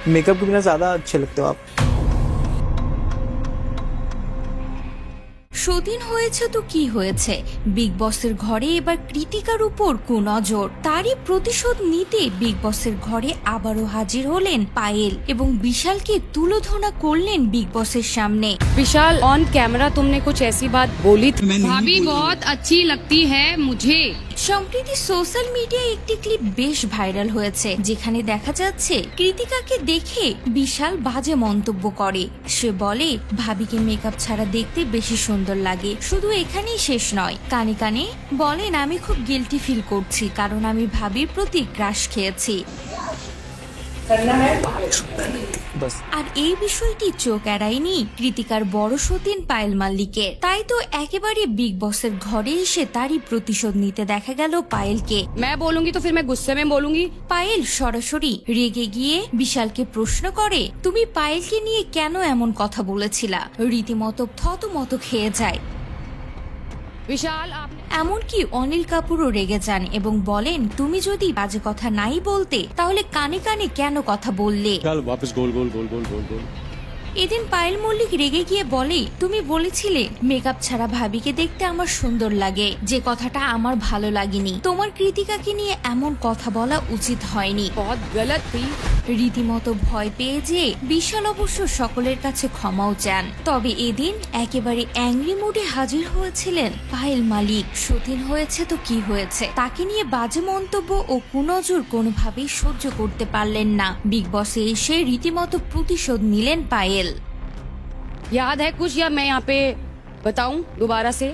Makeup के बिना ज्यादा अच्छे लगते हो आप। সুদিন হয়েছে তো কি হয়েছে, বিগ বসের ঘরে এবার কৃতিকার উপর কুনজর। তারই প্রতিশোধ নিতে বিগ বসের ঘরে আবারও হাজির হলেন পায়েল এবং বিশালকে তুলোধনা করলেন বিগ বসের সামনে। विशाल ऑन कैमरा तुमने कुछ ऐसी बात बोली थी। भाभी बहुत अच्छी लगती है मुझे। সম্প্রতি সোশ্যাল মিডিয়ায় একটি ক্লিপ বেশ ভাইরাল হয়েছে, যেখানে দেখা যাচ্ছে কৃতিকাকে দেখে বিশাল বাজে মন্তব্য করে। সে বলে ভাবিকে মেকআপ ছাড়া দেখতে বেশি সুন্দর লাগে। শুধু এখানেই শেষ নয়, কানে কানে বলেন আমি খুব গিল্টি ফিল করছি কারণ আমি ভাবির প্রতি ক্রাশ খেয়েছি। আর এই বিষয়টি চোখ এড়ায়নি কৃতিকার বড় সতীন পায়েল মাল্লিকের। তাই তো একেবারে বিগ বসের ঘরে এসে তারই প্রতিশোধ নিতে দেখা গেল পায়েলকে। मैं बोलूंगी तो फिर मैं गुस्से में बोलूंगी। পায়েল সরাসরি রেগে গিয়ে বিশালকে প্রশ্ন করে, তুমি পায়েলকে নিয়ে কেন এমন কথা বলেছিলা? রীতিমতো থতমত খেয়ে যায়। विशाल आपने এমনকি অনিল কাপুরও রেগে যান এবং বলেন, তুমি যদি বাজে কথা নাই বলতে তাহলে কানে কানে কেন কথা বললে? वापस गोल गोल गोल गोल गोल गोल। এদিন পায়েল মল্লিক রেগে গিয়ে বলে, তুমি বলেছিলে মেকআপ ছাড়া ভাবিকে দেখতে আমার সুন্দর লাগে, যে কথাটা আমার ভালো লাগেনি। তোমার কৃতিকাকে নিয়ে এমন কথা বলা উচিত হয়নি। बहुत गलत थी। রীতিমতো ভয় পেয়ে যে বিশাল অবশ্য সকলের কাছে ক্ষমাও চান। তবে এদিন একেবারে অ্যাংরি মুডে হাজির হয়েছিলেন পায়েল মালিক। সতীন হয়েছে তো কি হয়েছে, তাকে নিয়ে বাজে মন্তব্য ও কুনজর কোনোভাবেই সহ্য করতে পারলেন না। বিগ বসে এসে রীতিমতো প্রতিশোধ নিলেন পায়েল। याद है कुछ या मैं यहाँ पे बताऊं दोबारा से?